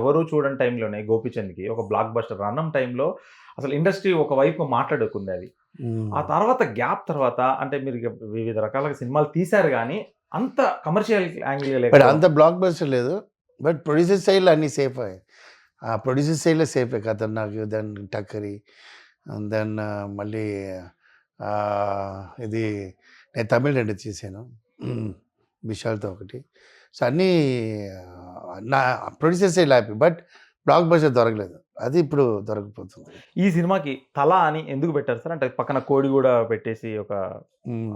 ఎవరు చూడని టైంలోనే 'గోపీచంద్‌కి' ఒక బ్లాక్ బస్టర్ 'రణం' టైంలో అసలు ఇండస్ట్రీ ఒకవైపు మాట్లాడుకుంది అది. ఆ తర్వాత గ్యాప్ తర్వాత అంటే మీరు ఇక వివిధ రకాలుగా సినిమాలు తీశారు గానీ, అంత కమర్షియల్ యాంగిల్‌గా బట్ లేకపోవడం. అంత బ్లాక్ బస్టర్ లేదు. బట్ ప్రొడ్యూసర్ సైడ్‌లో అన్నీ సేఫే. ఆ ప్రొడ్యూసర్ సైడ్‌లో సేఫే 'ఖతర్నాక్', దెన్ 'టక్కరి', దెన్ మళ్ళీ ఇది నేను తమిళ్ 2 చేశాను. విశాల్‌తో ఒకటి. సో, అన్నీ నా ప్రొడ్యూసర్ సైడ్‌లో హ్యాపీ. బట్ బ్లాక్ బస్టర్ దొరకలేదు. అది ఇప్పుడు దొరకకపోతుంది. ఈ సినిమాకి 'తల' అని ఎందుకు పెట్టారు సార్? అంటే పక్కన కోడి గూడా పెట్టేసి ఒక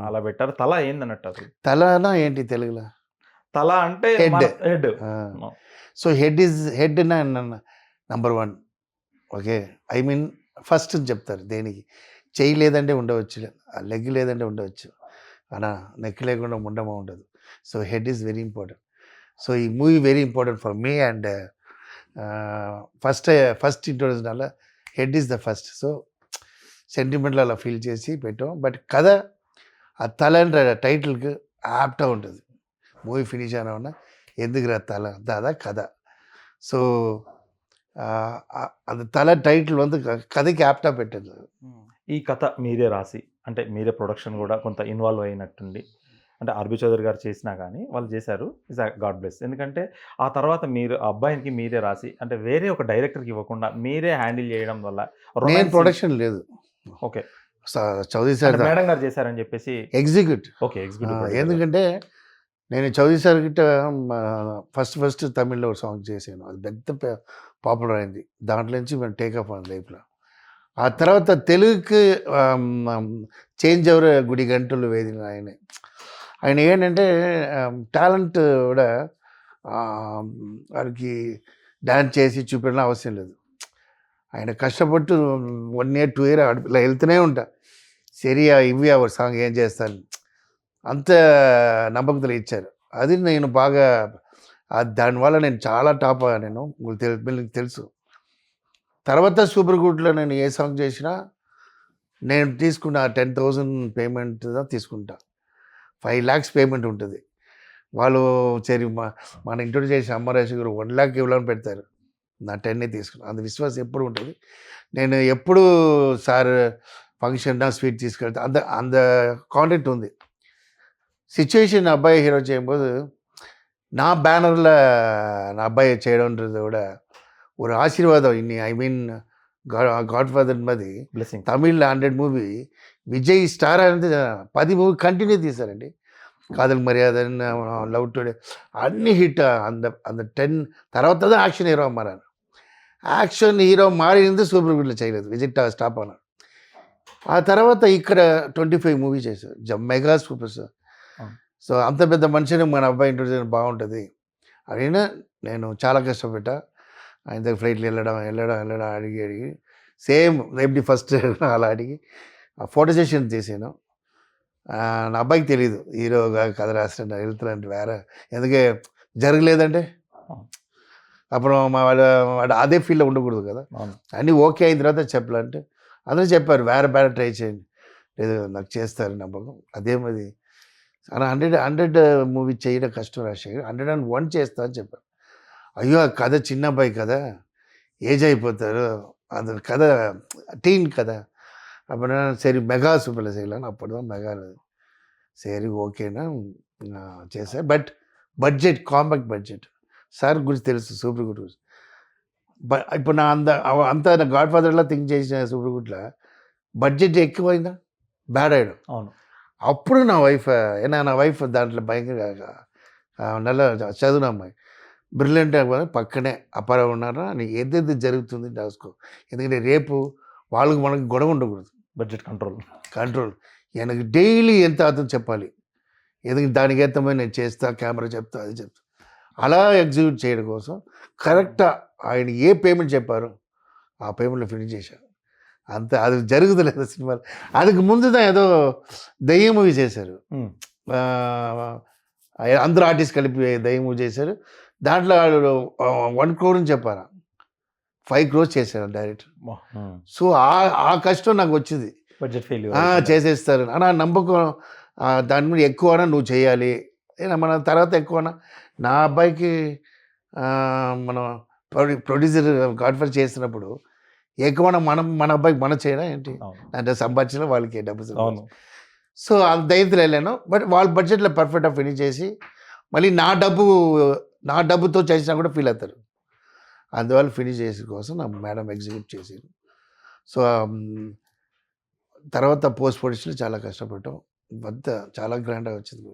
అలా పెట్టారు. 'తల' ఏందన్నట్టు అసలు? తలనా ఏంటి తెలుగులో? 'తల' అంటే హెడ్. మన head. So, head number 1. Okay. I mean first చెప్తారు దేనికి. చెయ్యి లేదంటే ఉండవచ్చు. లెగ్ లేదంటే ఉండవచ్చు. నెక్ లేకుండా ఉండమా ఉండదు. So, head is very important. So, ఈ movie very important for me and first introduction అలా head is the first. So, సెంటిమెంట్లు అలా ఫీల్ చేసి పెట్టాం. బట్ కథ ఆ తల అంటే టైటిల్కి యాప్ట్గా ఉంటుంది. మూవీ ఫినిష్ అయినా ఉన్నా ఎందుకురా తల దాదా కథ. సో, అది తల టైటిల్ வந்து కథకి యాప్ట్గా పెట్టింది. ఈ కథ మీరే రాసి అంటే మీరే ప్రొడక్షన్ కూడా కొంత ఇన్వాల్వ్ అయినట్టుంది. అంటే ఆర్‌బి చౌదరి గారు చేసినా గానీ వాళ్ళు చేశారు. God bless. ఎందుకంటే ఆ తర్వాత మీరు ఆ అబ్బాయికి మీరే రాసి అంటే వేరే ఒక డైరెక్టర్‌కి ఇవ్వకుండా మీరే హ్యాండిల్ చేయడం వల్ల నేను ప్రొడక్షన్ లేదు. ఓకే. చౌదరి సార్ మేడం గారు చేశారని చెప్పేసి ఎగ్జిక్యూట్. ఓకే. ఎగ్జిక్యూటివ్. ఎందుకంటే నేను చౌదరి సార్ గిట్ట ఫస్ట్ తమిళ్లో ఒక సాంగ్ చేశాను. అది పెద్ద పాపులర్ అయింది. దాంట్లో నుంచి మేము టేక్ ఆఫ్ అయింది లైఫ్లో. ఆ తర్వాత తెలుగుకి చేంజ్ ఎవరు గుడి గంటలు వేదిన ఆయన ఏంటంటే టాలెంట్ కూడా వారికి డ్యాన్స్ చేసి చూపించడం అవసరం లేదు. ఆయన కష్టపట్టు 1 year 2 year ఇలా వెళ్తూనే ఉంటా. సరియా ఇవి ఆ సాంగ్ ఏం చేస్తాను అంత నమ్మకతలు ఇచ్చారు. అది నేను బాగా దానివల్ల నేను చాలా టాప్ నేను మీకు తెలుసు. తర్వాత సూపర్ గుడ్లో నేను ఏ సాంగ్ చేసినా నేను తీసుకున్న 10,000 పేమెంట్ తీసుకుంటా. 5 lakhs పేమెంట్ ఉంటుంది. వాళ్ళు సరే మన ఇంట్రొడ్యూస్ చేసిన అమ్మరాజు గారు 1 lakh ఇవ్వాలని పెడతారు. నా 10 తీసుకున్నాను. అంత విశ్వాసం ఎప్పుడు ఉంటుంది. నేను ఎప్పుడు సార్ ఫంక్షన్నా స్వీట్ తీసుకెళ్తా అంత కాంటాక్ట్ ఉంది. సిచ్యువేషన్ అబ్బాయి హీరో చేయబోదు నా బ్యానర్లో నా అబ్బాయి చేయడం కూడా ஒரு ఆశీర్వాదం. ఐ మీన్ గాడ్ ఫాదర్ మాది తమిళ్ 100 మూవీ విజయ్ స్టార్ అనేది 10 మూవీ కంటిన్యూ తీశారండి. కాదల్ మర్యాద, లవ్ టుడే అన్ని హిట్. అంత 10 తర్వాత యాక్షన్ హీరో మారాను. యాక్షన్ హీరో మారింది సూపర్ గుడ్లో చేయలేదు. విజయ్ స్టాప్ అన్నాడు. ఆ తర్వాత ఇక్కడ 25 మూవీ చేశారు. Mega super star. సో, అంత పెద్ద మనిషిని మన అబ్బాయి ఇంట్రొడ్యూస్ బాగుంటుంది అయినా నేను చాలా కష్టపెట్టా. ఆయన దగ్గర ఫ్లైట్లు వెళ్ళడం అడిగి సేమ్ రేపు ఫస్ట్ అలా అడిగి ఫోటో సెషన్ చేశాను. నా అబ్బాయికి తెలియదు హీరోగా కథ రాస్తాను వెళ్తానంటే వేరే ఎందుకే జరగలేదంటే అప్పుడు వాడు అదే ఫీల్డ్లో ఉండకూడదు కదా. అన్నీ ఓకే అయిన తర్వాత చెప్పాలంటే అందరూ చెప్పారు వేరే ట్రై చేయండి. లేదు నాకు చేస్తారు నమ్మకం. అదేమది అలా 100 మూవీ చేయడం కష్టం రాజశేఖర్. 101 చేస్తా అని చెప్పారు. అయ్యో ఆ కథ చిన్న అబ్బాయి కదా, ఏజ్ అయిపోతారు, అది కథ టీన్ కదా. అప్పుడు సరే మెగా సూపర్ చేయలేను. అప్పుడు మెగా సరే ఓకేనా చేశా. But budget compact budget sir గురించి తెలుసు సూపర్ గుడ్ గురించి. ఇప్పుడు నా అంత గాడ్ ఫాదర్లా థింక్ చేసిన సూపర్ గుడ్లో బడ్జెట్ ఎక్కువైందా బ్యాడ్ అయ్యడం. అవును. అప్పుడు నా వైఫ్ దాంట్లో భయంకరంగా నెల చదువున అమ్మాయి బ్రిలియంట్ పక్కనే అప్పారావు ఉన్నారా నీకు ఏదైతే జరుగుతుంది రాసుకో. ఎందుకంటే రేపు వాళ్ళకి మనకి గొడవ ఉండకూడదు. బడ్జెట్ కంట్రోల్ எனக்கு డైలీ ఎంత అతను చెప్పాలి. ఎందుకంటే దానికి ఏతమని నేను చేస్తా, కెమెరా చెప్తా, అది చెప్తా. అలా ఎగ్జిక్యూట్ చేయడం కోసం కరెక్ట్గా ఆయన ఏ పేమెంట్ చెప్పారో ఆ పేమెంట్లో ఫినిష్ చేశారు. అంత అది జరుగుతలేదు సినిమాలు. அதுக்கு ముందుదా ఏదో దయ్యం మూవీ చేశారు. అందరూ ఆర్టిస్ట్ కలిపి దయ్యం మూవీ చేశారు. దాంట్లో 1 crore అని చెప్పారు. 5 crores చేశారు డైరెక్టర్. సో ఆ కష్టం నాకు వచ్చింది. చేసేస్తారు నా నమ్మకం. దాని మీద ఎక్కువనా నువ్వు చేయాలి మన తర్వాత ఎక్కువనా. నా అబ్బాయికి మనం ప్రొడ్యూసర్ గాడ్ఫాదర్ చేసినప్పుడు ఎక్కువ మన అబ్బాయికి మనం చేయడం ఏంటి అవును అంటే సంపాదించిన వాళ్ళకి డబ్బు అవును సో అంత ధైర్యంతో వెళ్ళాను బట్ వాళ్ళ బడ్జెట్లో పర్ఫెక్ట్గా ఫినిష్ చేసి మళ్ళీ నా డబ్బుతో చేసినా కూడా ఫీల్ అవుతారు అందువల్ల ఫినిష్ చేసే కోసం నా మేడం ఎగ్జిక్యూట్ చేసారు సో తర్వాత పోస్ట్ ప్రొడక్షన్ చాలా కష్టపడ్డాం అంతా చాలా గ్రాండ్గా వచ్చింది.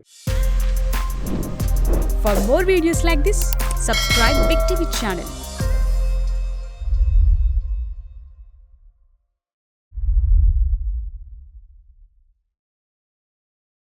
For more videos like this, subscribe Big TV channel.